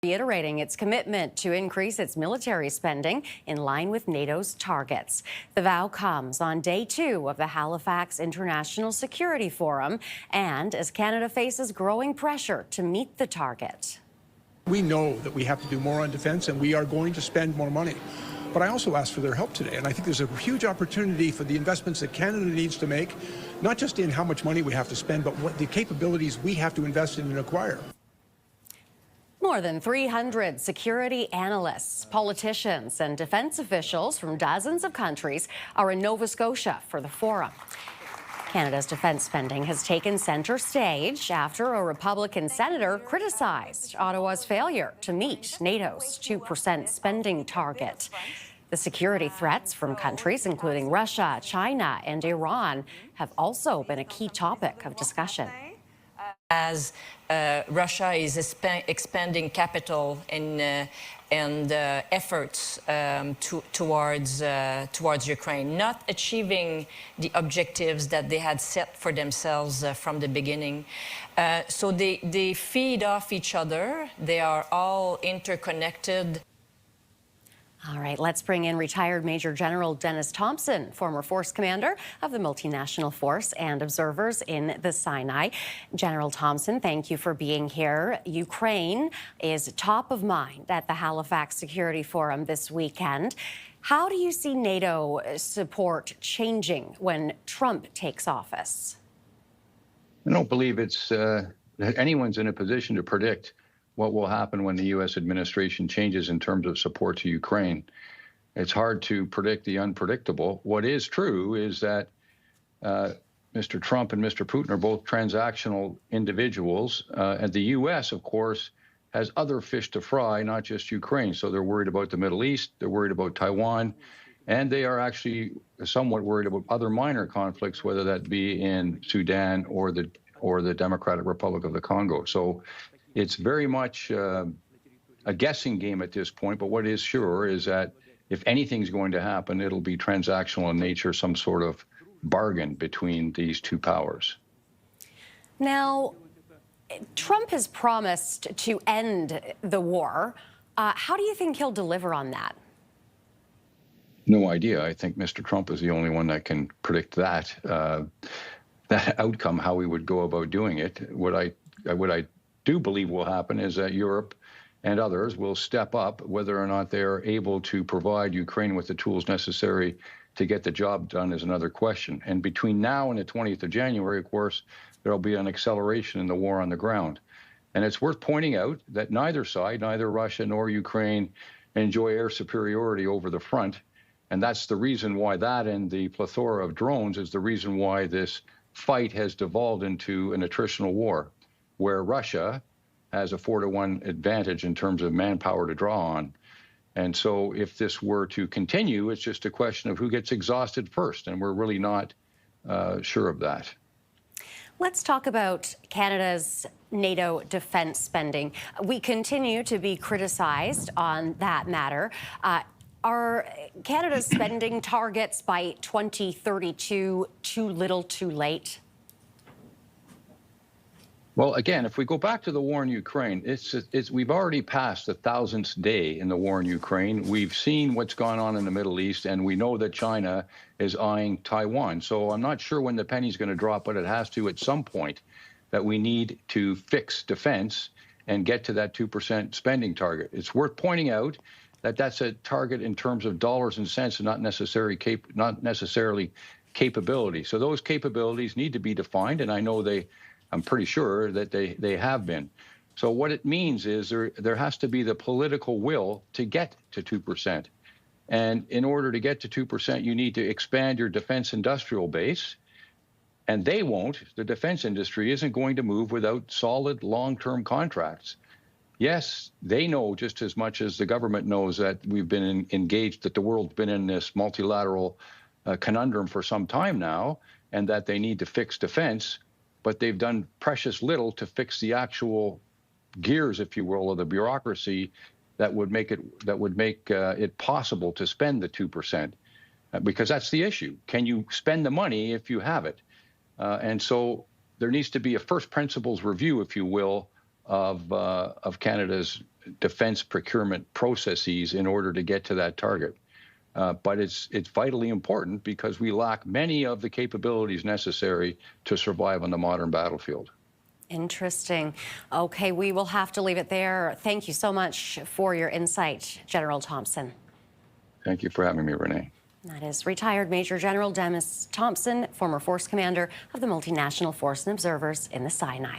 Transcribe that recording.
reiterating its commitment to increase its military spending in line with NATO's targets. The vow comes on day 2 of the Halifax International Security Forum and as Canada faces growing pressure to meet the target. We know that we have to do more on defense and we are going to spend more money. But I also asked for their help today, and I think there's a huge opportunity for the investments that Canada needs to make, not just in how much money we have to spend, but what the capabilities we have to invest in and acquire. More than 300 security analysts, politicians, and defense officials from dozens of countries are in Nova Scotia for the forum. Canada's defense spending has taken center stage after a Republican senator criticized Ottawa's failure to meet NATO's 2% spending target. The security threats from countries including Russia, China, and Iran have also been a key topic of discussion. As Russia is expanding capital and efforts towards Ukraine, not achieving the objectives that they had set for themselves from the beginning. So they feed off each other. They are all interconnected. All right, let's bring in retired Major General Denis Thompson, former force commander of the multinational force and observers in the Sinai. General Thompson, thank you for being here. Ukraine is top of mind at the Halifax Security Forum this weekend. How do you see NATO support changing when Trump takes office? I don't believe it's anyone's in a position to predict what will happen when the U.S. administration changes in terms of support to Ukraine. It's hard to predict the unpredictable. What is true is that Mr. Trump and Mr. Putin are both transactional individuals, and the U.S., of course, has other fish to fry, not just Ukraine. So they're worried about the Middle East, they're worried about Taiwan, and they are actually somewhat worried about other minor conflicts, whether that be in Sudan or the Democratic Republic of the Congo. So it's very much a guessing game at this point, but what is sure is that if anything's going to happen, it'll be transactional in nature, some sort of bargain between these two powers. Now, Trump has promised to end the war. How do you think he'll deliver on that? No idea. I think Mr. Trump is the only one that can predict that outcome, how we would go about doing it. What I do believe will happen is that Europe and others will step up. Whether or not they're able to provide Ukraine with the tools necessary to get the job done is another question. And between now and the 20th of January, of course, there'll be an acceleration in the war on the ground. And it's worth pointing out that neither side, neither Russia nor Ukraine, enjoy air superiority over the front. And that's the reason why that and the plethora of drones is the reason why this fight has devolved into an attritional war, where Russia has a 4-to-1 advantage in terms of manpower to draw on. And so if this were to continue, it's just a question of who gets exhausted first, and we're really not sure of that. Let's talk about Canada's NATO defense spending. We continue to be criticized on that matter. Are Canada's spending targets by 2032 too little too late? Well, again, if we go back to the war in Ukraine, we've already passed the 1000th day in the war in Ukraine. We've seen what's gone on in the Middle East, and we know that China is eyeing Taiwan. So I'm not sure when the penny's going to drop, but it has to at some point, that we need to fix defense and get to that 2% spending target. It's worth pointing out that that's a target in terms of dollars and cents and not necessarily capability. So those capabilities need to be defined, and I know I'm pretty sure that they have been. So what it means is there has to be the political will to get to 2%. And in order to get to 2%, you need to expand your defense industrial base. And they won't. The defense industry isn't going to move without solid long-term contracts. Yes, they know just as much as the government knows that we've been engaged, that the world's been in this multilateral conundrum for some time now, and that they need to fix defense. But they've done precious little to fix the actual gears, if you will, of the bureaucracy that would make it possible to spend the 2%, because that's the issue. Can you spend the money if you have it? And so there needs to be a first principles review, if you will, of Canada's defense procurement processes in order to get to that target. But it's vitally important because we lack many of the capabilities necessary to survive on the modern battlefield. Interesting. Okay, we will have to leave it there. Thank you so much for your insight, General Thompson. Thank you for having me, Renee. That is retired Major General Denis Thompson, former force commander of the Multinational Force and Observers in the Sinai.